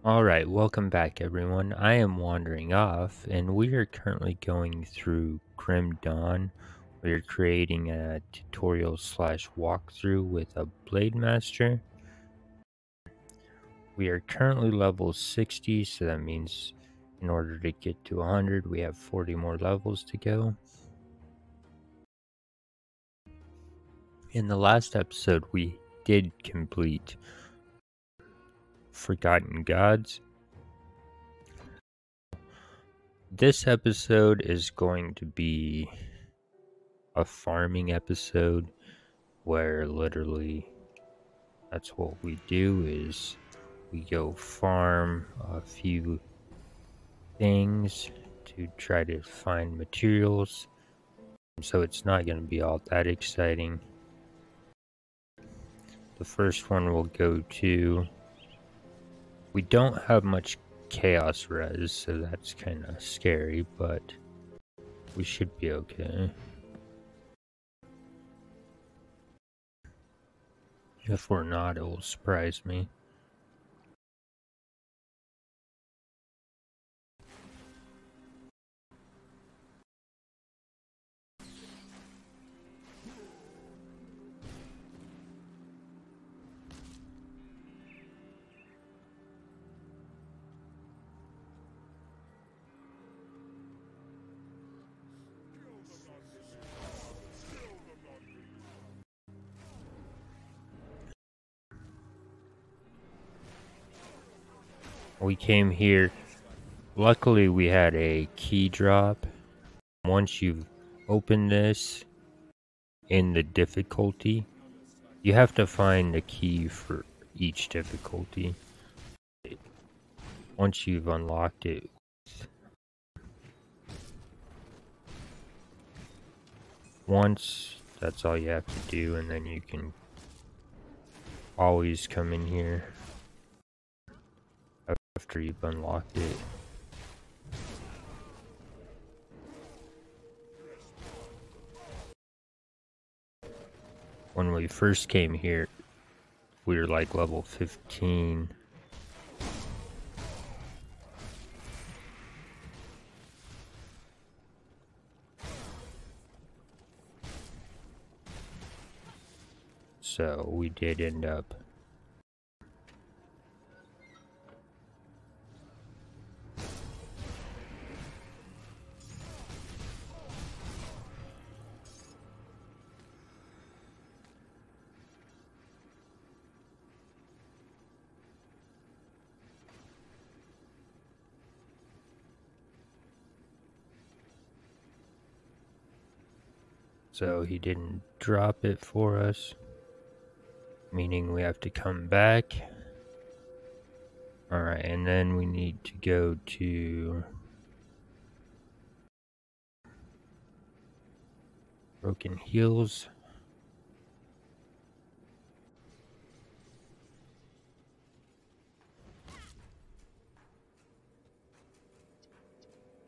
Alright, welcome back everyone. I am wandering off and we are currently going through Grim Dawn. We are creating a tutorial slash walkthrough with a Blademaster. We are currently level 60, so that means in order to get to 100 we have 40 more levels to go. In the last episode we did complete Forgotten Gods. This episode is going to be a farming episode where literally that's what we do is we go farm a few things to try to find materials, so it's not going to be all that exciting. The first one we'll go to, we don't have much chaos res, so that's kind of scary, but we should be okay. If we're not, it will surprise me. We came here, luckily we had a key drop. Once you've opened this in the difficulty, you have to find a key for each difficulty. Once you've unlocked it, that's all you have to do, and then you can always come in here after you've unlocked it. When we first came here, we were like level 15. So we did end up so he didn't drop it for us, meaning we have to come back. Alright, and then we need to go to Broken Heels.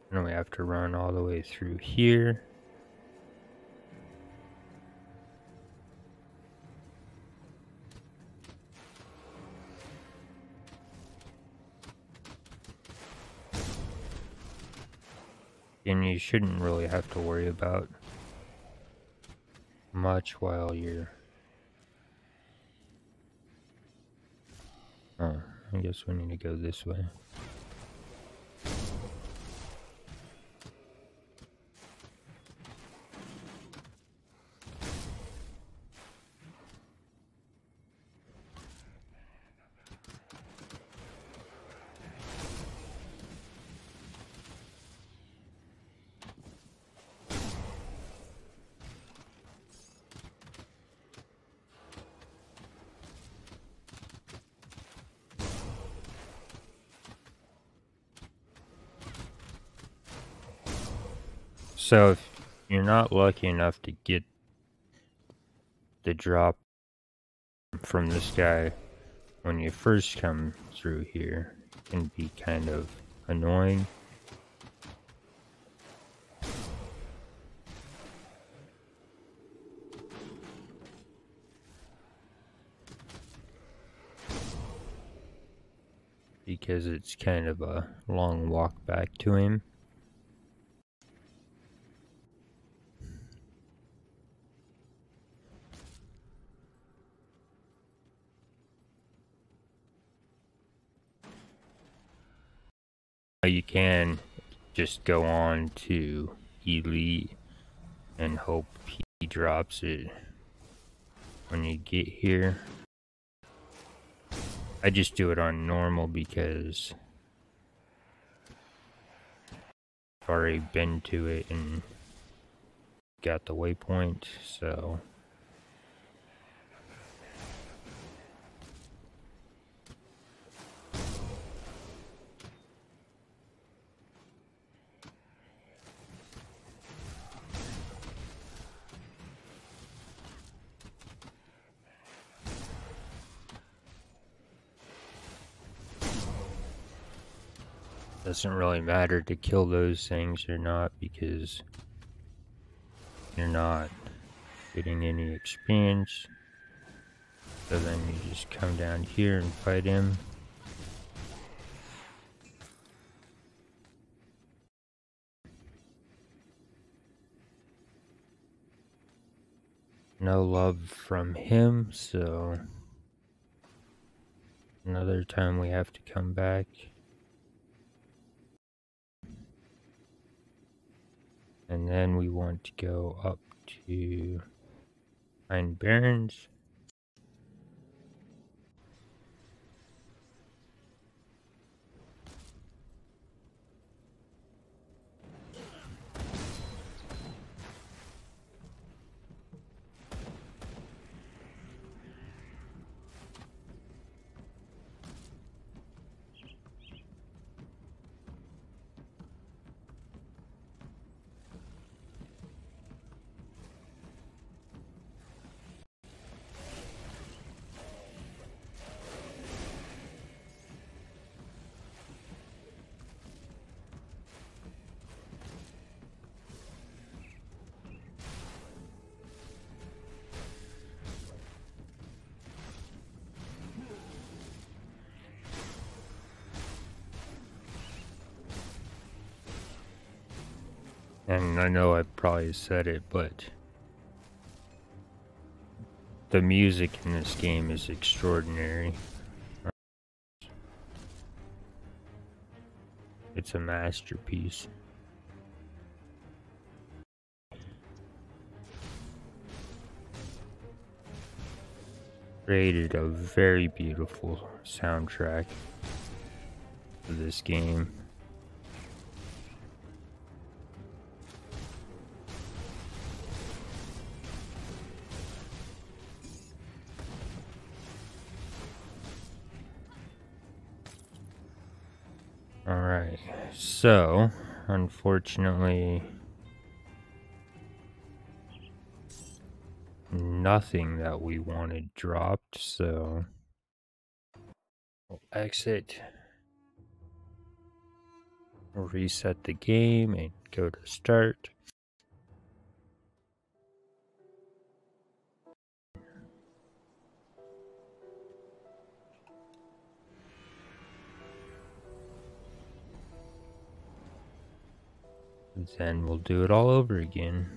And we have to run all the way through here. And you shouldn't really have to worry about much while you're... Oh, I guess we need to go this way. So if you're not lucky enough to get the drop from this guy when you first come through here, it can be kind of annoying. because it's kind of a long walk back to him. You can just go on to Elite and hope he drops it when you get here. I just do it on normal because I've already been to it and got the waypoint, so doesn't really matter to kill those things or not because you're not getting any experience. So then you just come down here and fight him. No love from him, so another time we have to come back. And then we want to go up to Pine Barrens. And I know I probably said it, but the music in this game is extraordinary. It's a masterpiece. Created a very beautiful soundtrack for this game. Alright, so unfortunately nothing that we wanted dropped, so we'll exit, reset the game, and go to start. Then we'll do it all over again.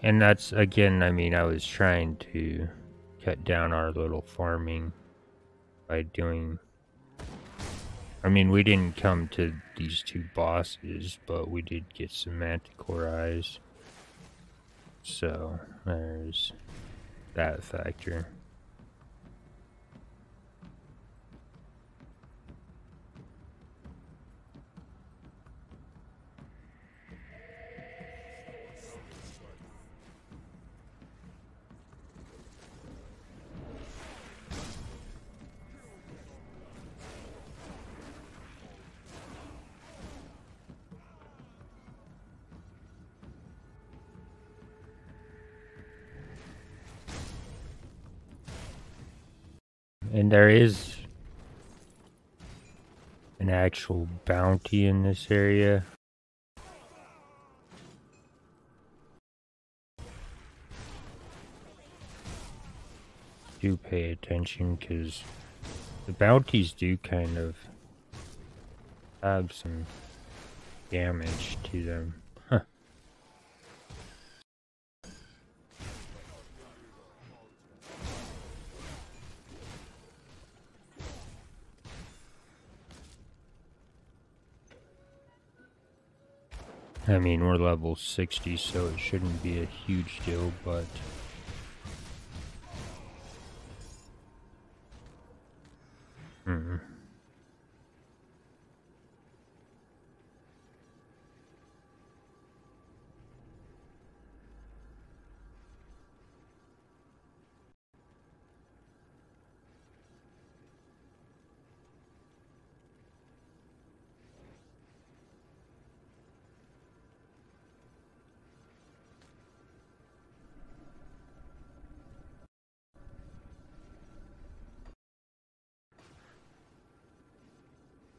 And that's, again, I mean, I was trying to cut down our little farming by doing... I mean, we didn't come to these two bosses, but we did get some Manticore Eyes. So, there's that factor. And there is an actual bounty in this area. do pay attention, because the bounties do kind of have some damage to them. Huh. I mean, we're level 60, so it shouldn't be a huge deal, but...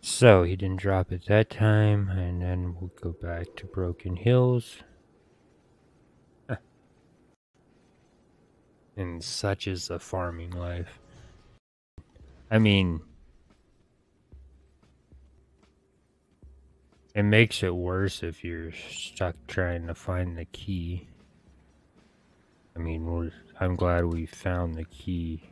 So, he didn't drop it that time, and then we'll go back to Broken Hills. And such is the farming life. I mean, it makes it worse if you're stuck trying to find the key. I mean, I'm glad we found the key.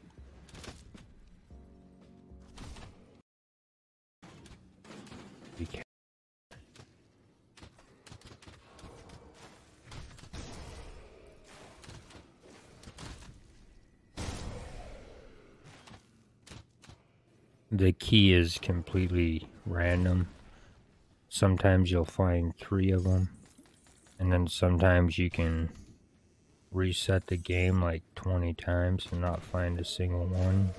The key is completely random. Sometimes you'll find 3 of them, and then sometimes you can reset the game like 20 times and not find a single one.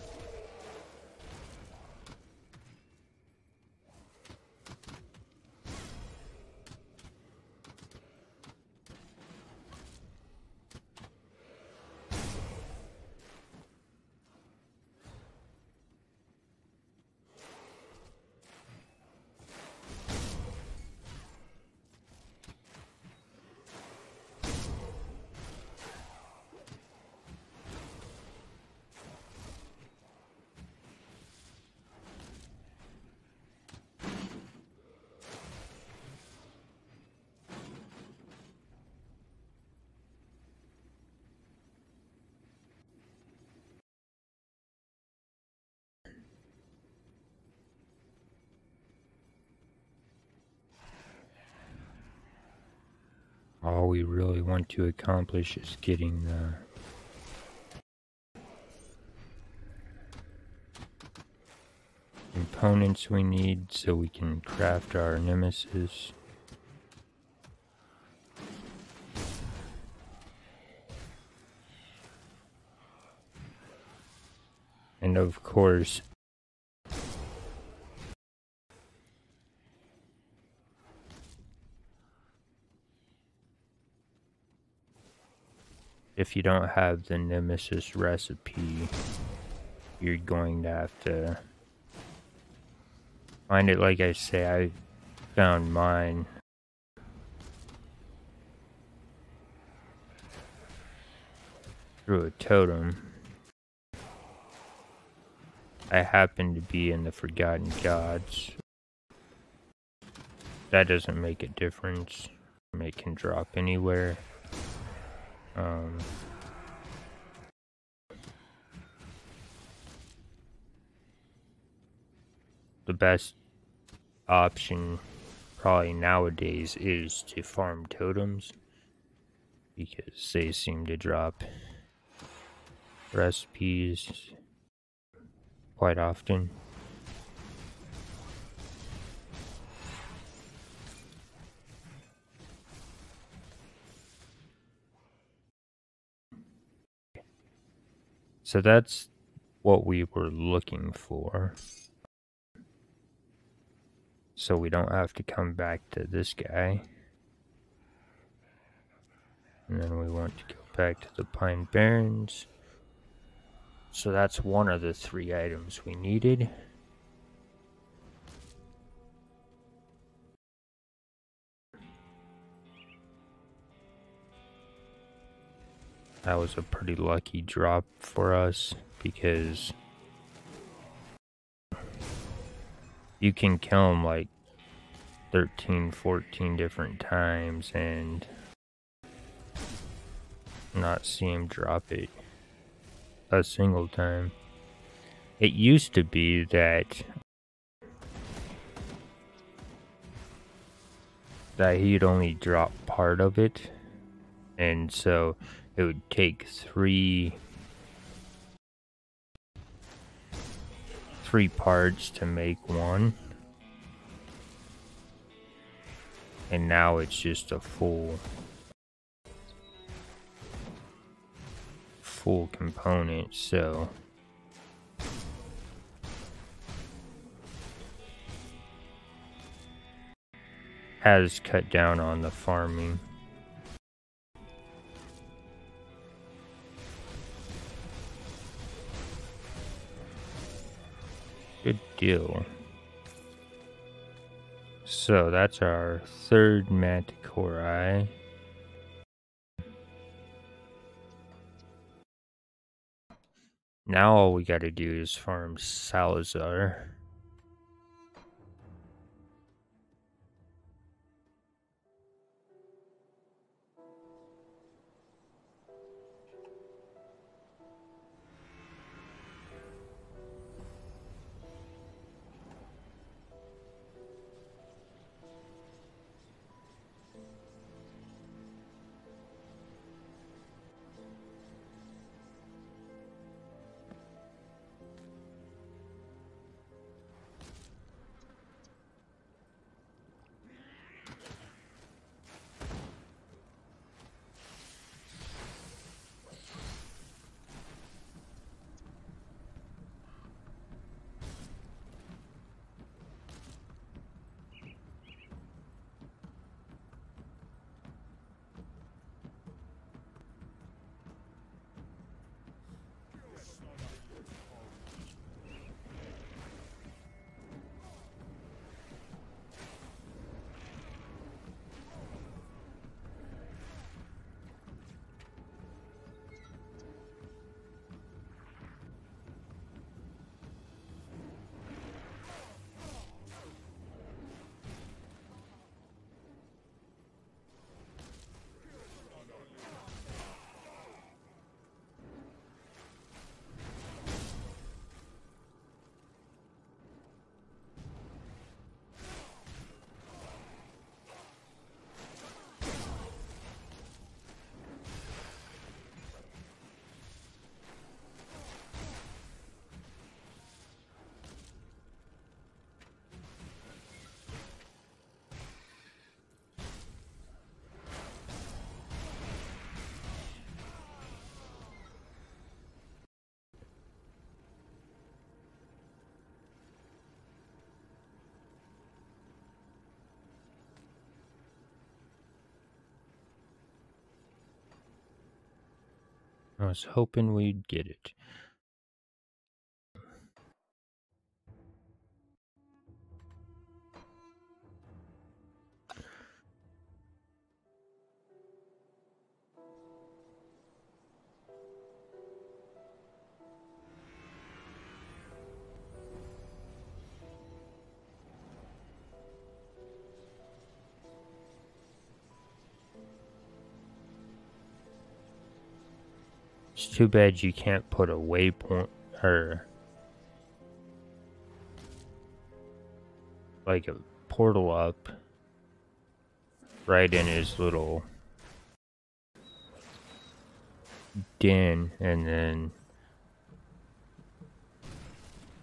All we really want to accomplish is getting the components we need so we can craft our Nemesis. And of course, if you don't have the Nemesis recipe, you're going to have to find it. Like I say, I found mine through a totem. I happen to be in the Forgotten Gods. That doesn't make a difference. It can drop anywhere. The best option probably nowadays is to farm totems, because they seem to drop recipes quite often. So that's what we were looking for. So we don't have to come back to this guy. And then we want to go back to the Pine Barrens. So that's one of the 3 items we needed. That was a pretty lucky drop for us because you can kill him like 13, 14 different times and not see him drop it a single time. It used to be that he'd only drop part of it, and so it would take three parts to make one, and now it's just a full component. So has cut down on the farming. Good deal. So that's our third Manticore Eye. Now all we gotta do is farm Salazar. I was hoping we'd get it. It's too bad you can't put a waypoint or like a portal up right in his little den and then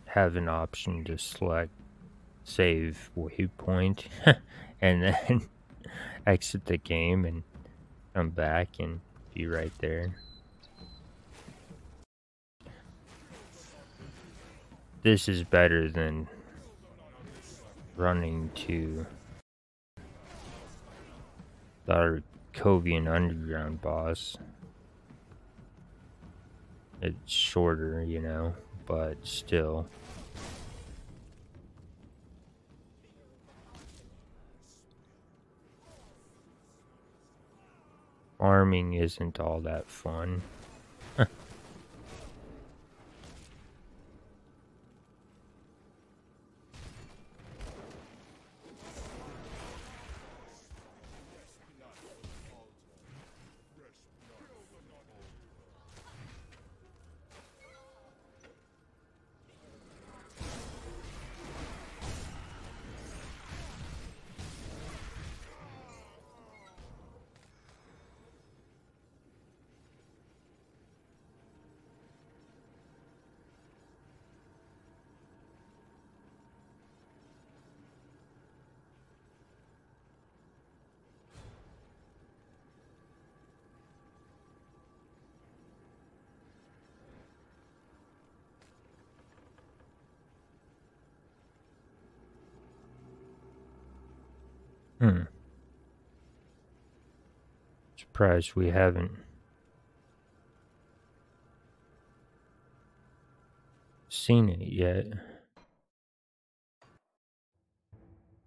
have an option to select save waypoint and then exit the game and come back and be right there. This is better than running to the Arcovian Underground boss. It's shorter, you know, but still. farming isn't all that fun. Surprised we haven't seen it yet.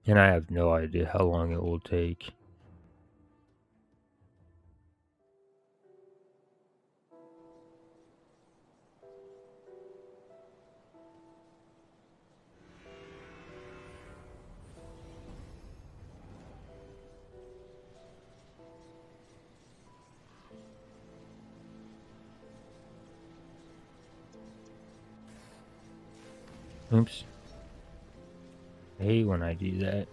And I have no idea how long it will take. Oops. I hate when I do that.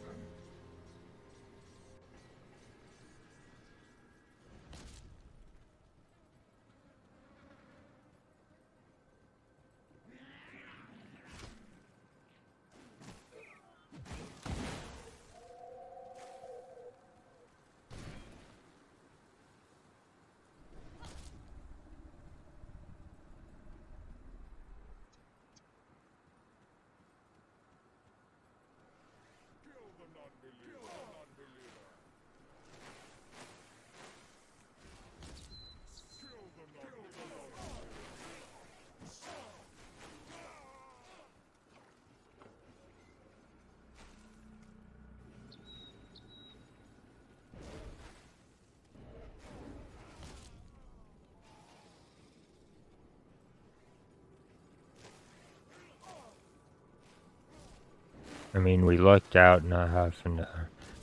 I mean, we lucked out not having to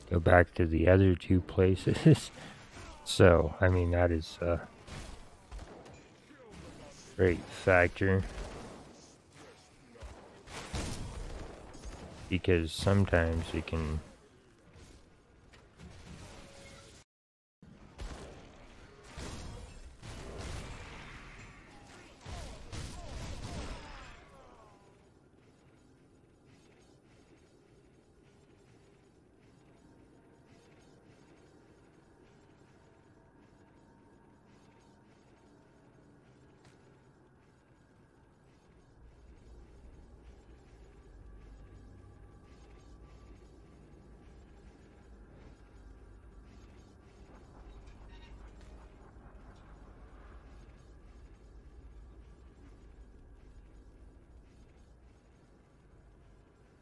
go back to the other two places. So, I mean, that is a great factor. Because sometimes it can...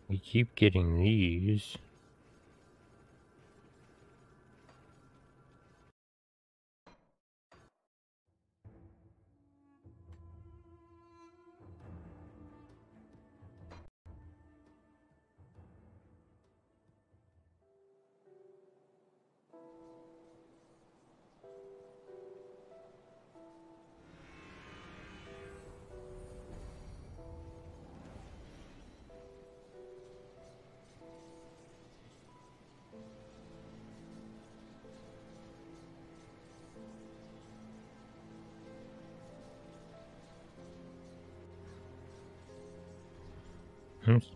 We keep getting these. Oops.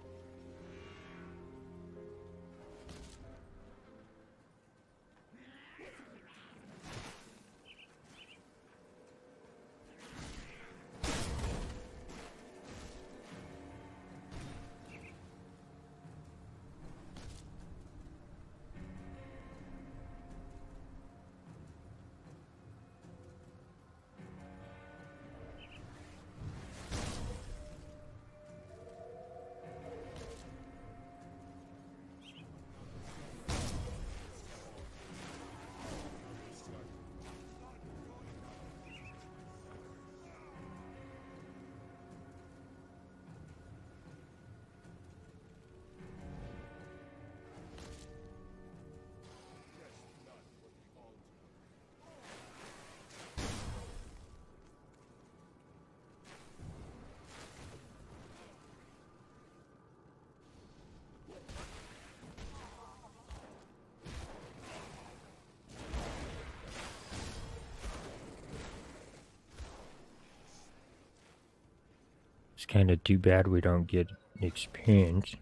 It's kind of too bad we don't get experience.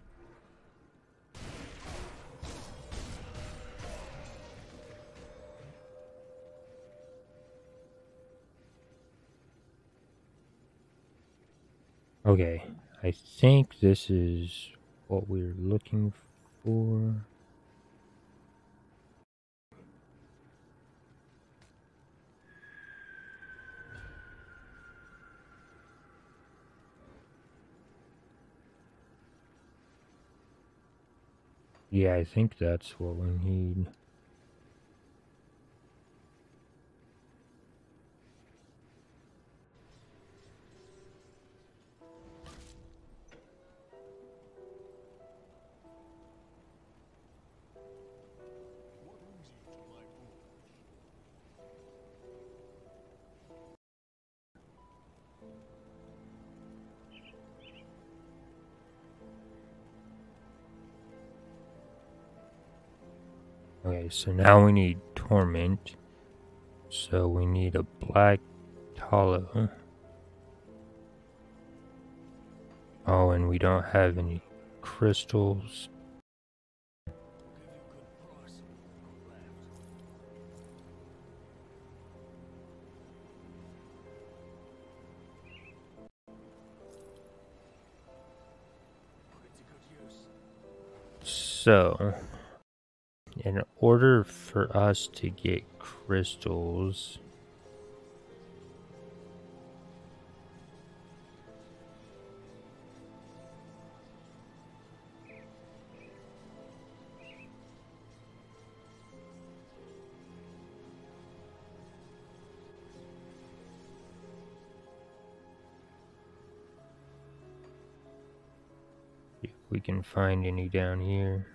Okay, I think this is what we're looking for. Yeah, I think that's what we need. Okay, so now we need Torment. So we need a black tallow. Oh, and we don't have any crystals. So, in order for us to get crystals, if we can find any down here.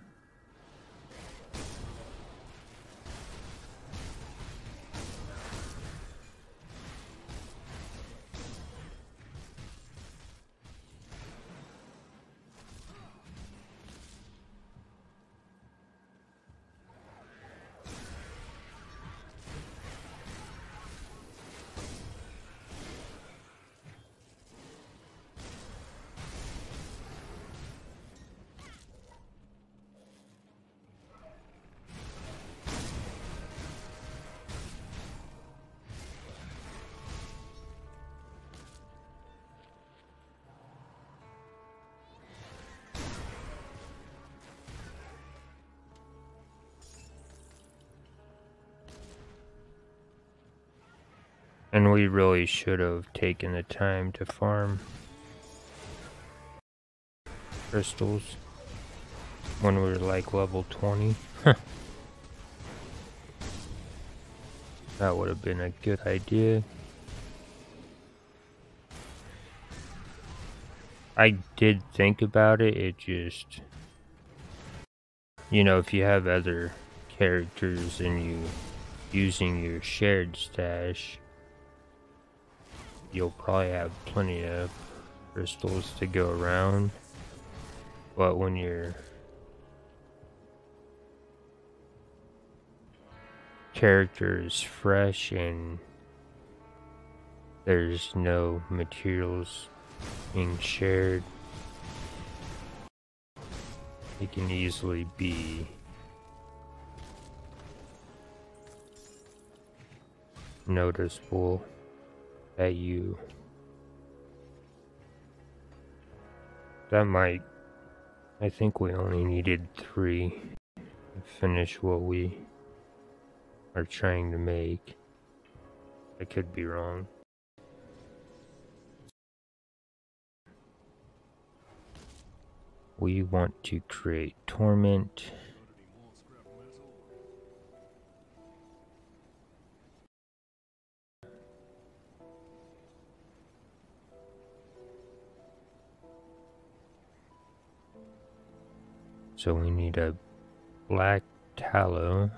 And we really should have taken the time to farm crystals when we were like level 20. That would have been a good idea. I did think about it, it just, you know, if you have other characters and you using your shared stash, you'll probably have plenty of crystals to go around. But when your character is fresh and there's no materials being shared, it can easily be noticeable that you I think we only needed 3 to finish what we are trying to make. I could be wrong. We want to create Torment. So we need a black tallow.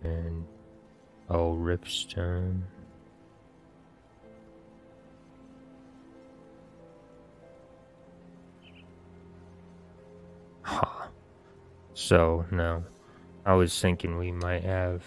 And ripstone. Ha! So, no. I was thinking we might have.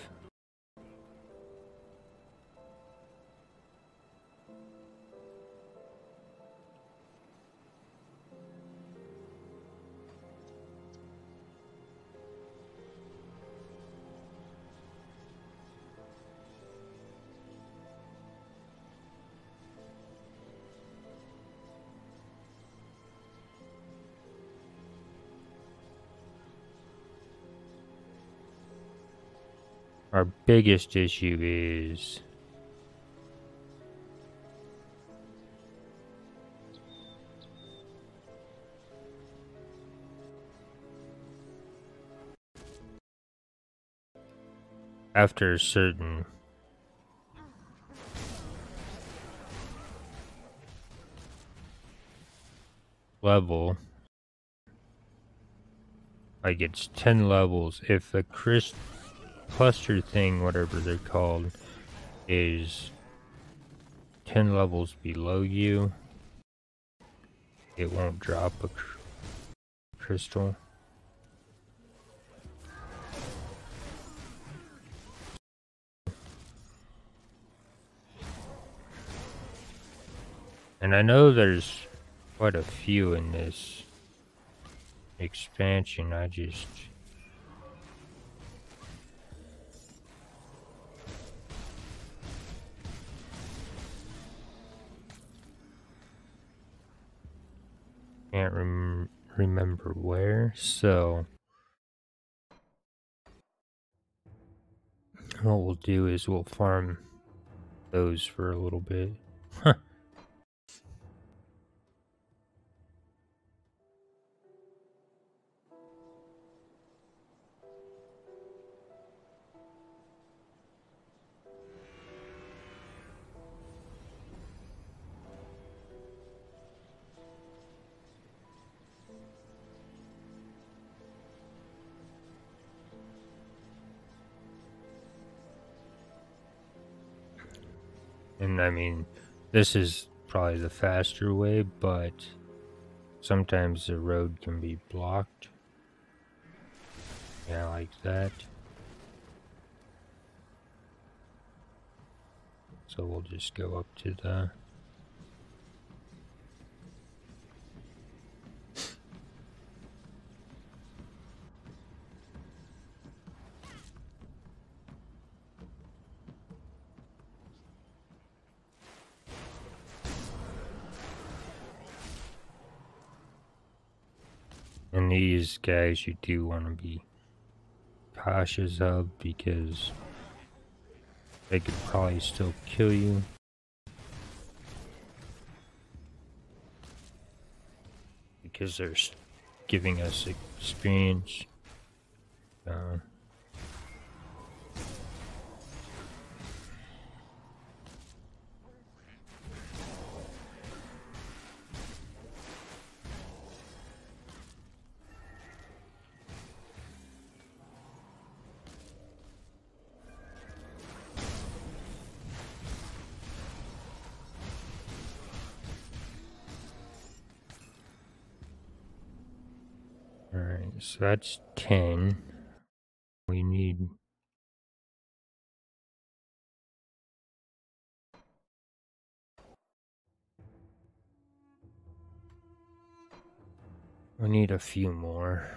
Our biggest issue is after a certain level, like it's 10 levels, if the cluster thing, whatever they're called, is 10 levels below you, it won't drop a crystal. And I know there's quite a few in this expansion, I just... can't remember where, so... what we'll do is we'll farm those for a little bit. And I mean, this is probably the faster way, but sometimes the road can be blocked. Yeah, like that. So we'll just go up to the... and these guys you do want to be cautious of because they could probably still kill you. Because they're giving us experience. Alright, so that's 10. We need... we need a few more.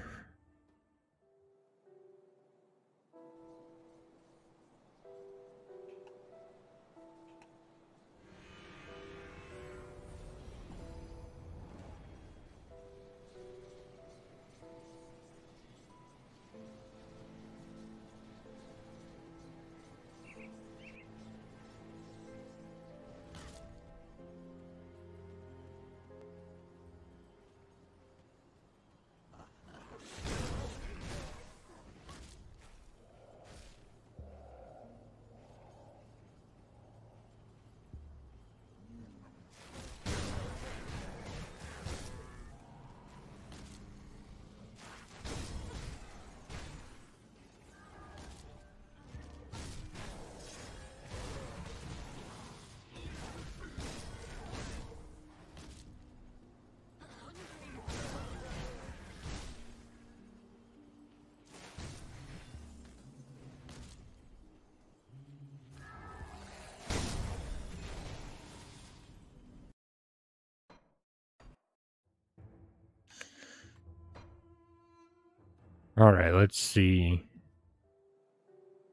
Alright, let's see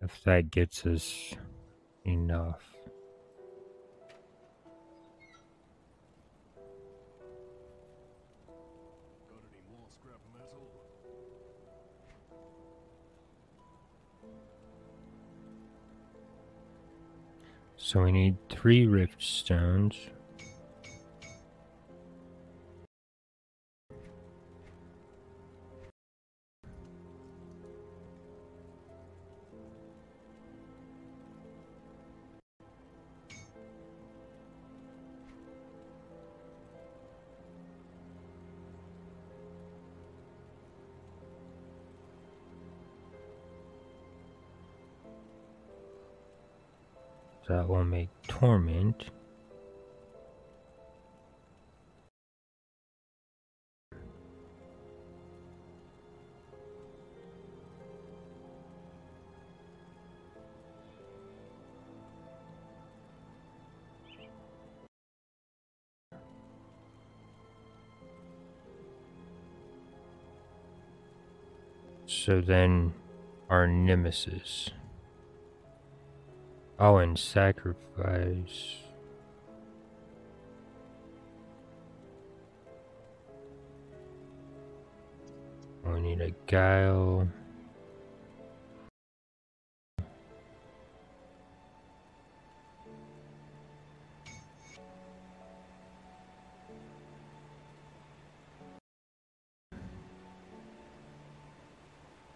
if that gets us enough. Got any more scrap metal? So we need 3 rift stones. So that will make torment. So then our Nemesis. Oh, and sacrifice. We need a guile.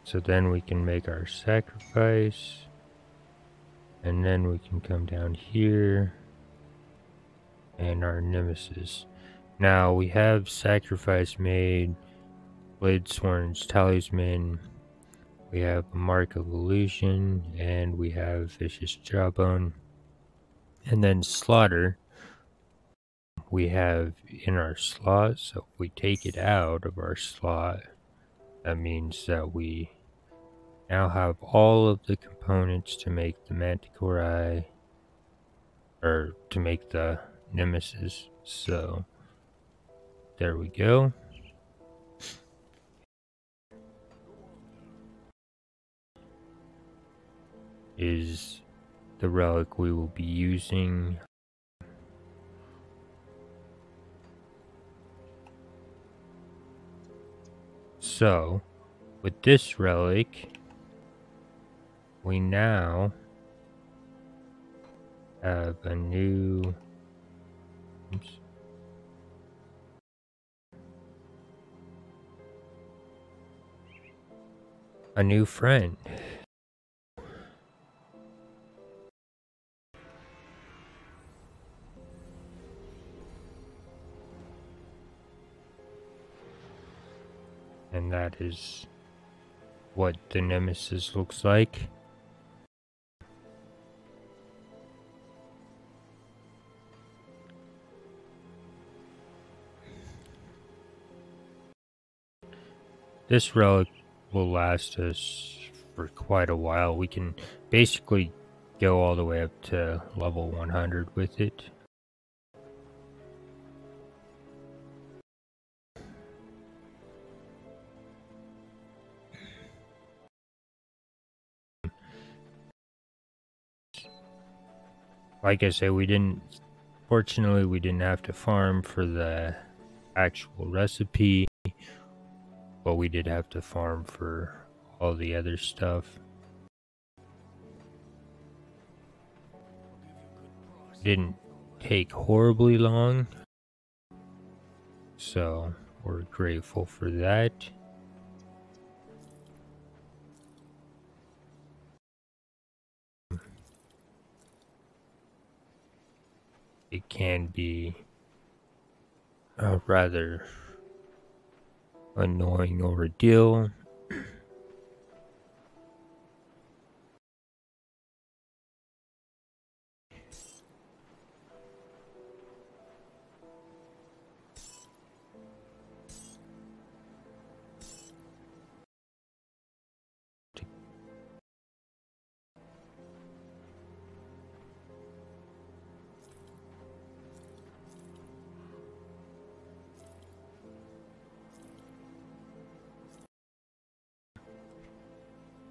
So then we can make our sacrifice. And then we can come down here. And our Nemesis. Now we have sacrifice made. Bladesworn's talisman. We have a Mark of Illusion. And we have Vicious Jawbone. And then Slaughter. We have in our slot. So if we take it out of our slot, that means that we now have all of the components to make the Manticore Eye, or to make the Nemesis. So there we go. Is the relic we will be using. So with this relic, we now have a new friend. And that is what the Nemesis looks like. This relic will last us for quite a while. We can basically go all the way up to level 100 with it. Like I said, fortunately we didn't have to farm for the actual recipe, but we did have to farm for all the other stuff. Didn't take horribly long, so we're grateful for that. It can be a rather annoying ordeal.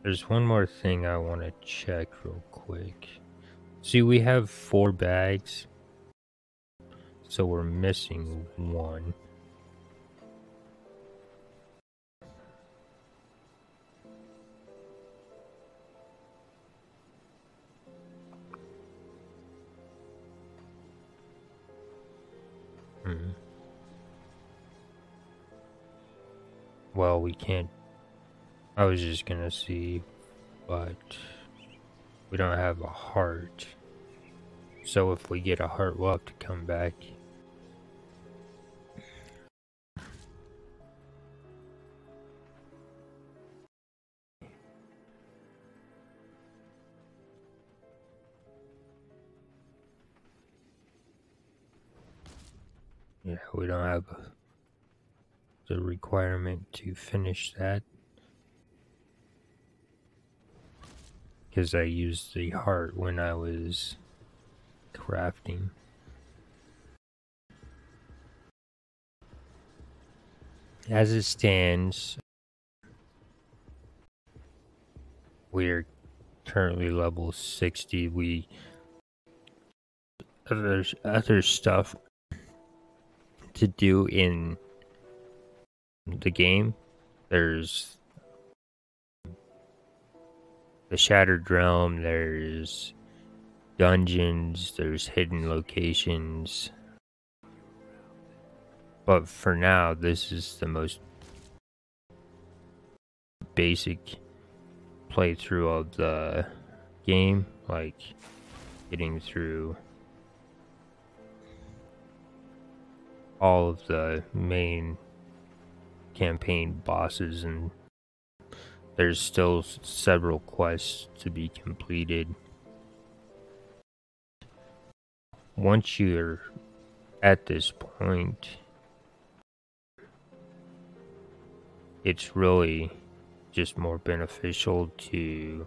There's one more thing I want to check real quick. See, we have 4 bags, so we're missing 1. Well, we can't. I was just gonna see, but we don't have a heart. So if we get a heart, we'll have to come back. Yeah, we don't have the requirement to finish that. Because I used the heart when I was crafting. As it stands, we're currently level 60. There's other stuff to do in the game. There's the Shattered Realm, there's dungeons, there's hidden locations. But for now, this is the most basic playthrough of the game, like getting through all of the main campaign bosses, and there's still several quests to be completed. Once you're at this point, it's really just more beneficial to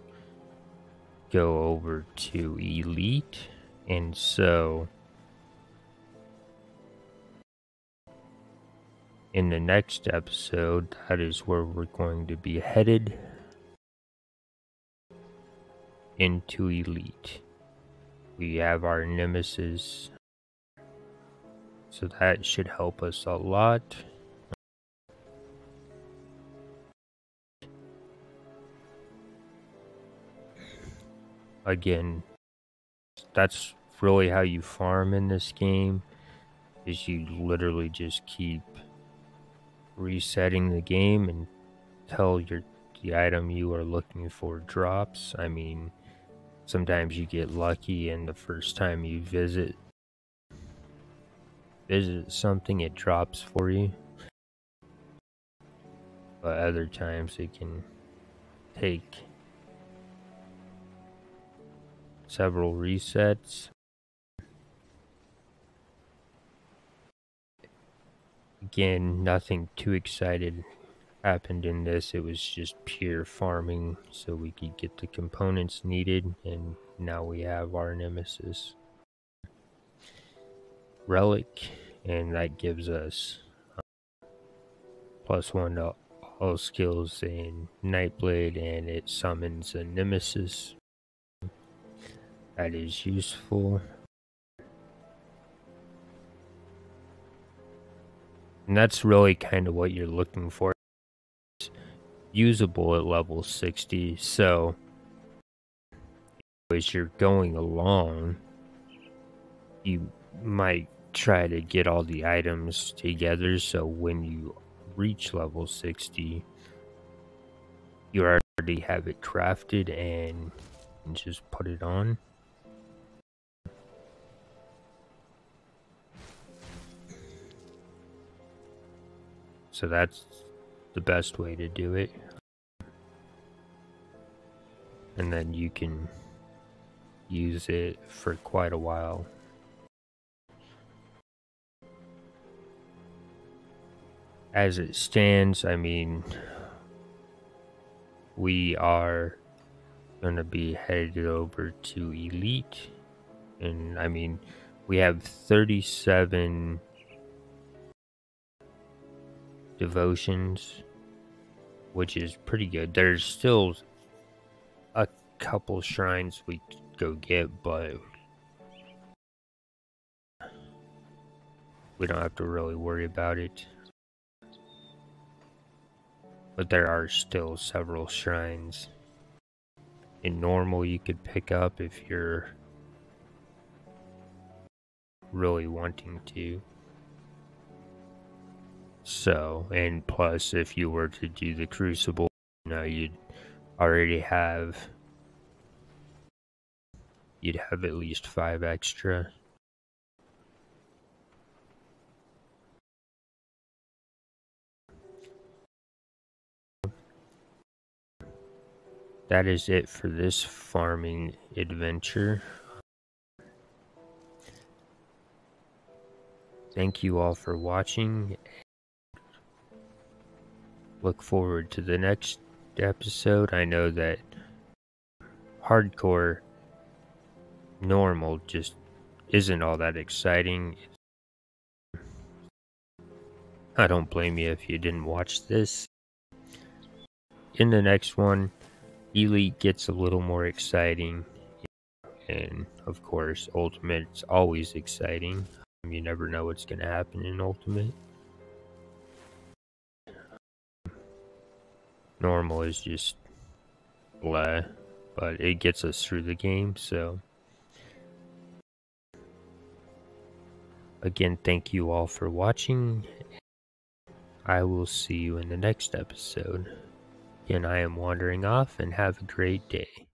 go over to Elite, and so in the next episode, that is where we're going to be headed into Elite. We have our Nemesis, so that should help us a lot. Again, that's really how you farm in this game, is you literally just keep resetting the game until the item you are looking for drops. I mean, sometimes you get lucky and the first time you visit something, it drops for you. But other times it can take several resets. Again, nothing too excited happened in this. It was just pure farming so we could get the components needed, and now we have our Nemesis Relic, and that gives us +1 to all skills in Nightblade, and it summons a Nemesis. That is useful. And that's really kind of what you're looking for. It's usable at level 60, so as you're going along, you might try to get all the items together, so when you reach level 60, you already have it crafted and just put it on. So that's the best way to do it. And then you can use it for quite a while. As it stands, I mean, we are going to be headed over to Elite. And I mean, we have 37 devotions, which is pretty good. There's still couple shrines we could go get, but we don't have to really worry about it. But there are still several shrines in normal you could pick up if you're really wanting to. So, and plus if you were to do the Crucible, you'd already you'd have at least 5 extra. That is it for this farming adventure. Thank you all for watching. Look forward to the next episode. I know that hardcore normal just isn't all that exciting. I don't blame you if you didn't watch this. In the next one, Elite gets a little more exciting, and of course Ultimate's always exciting. You never know what's going to happen in Ultimate. Normal is just blah, but it gets us through the game. So again, thank you all for watching. I will see you in the next episode. Again, I am wandering off, and have a great day.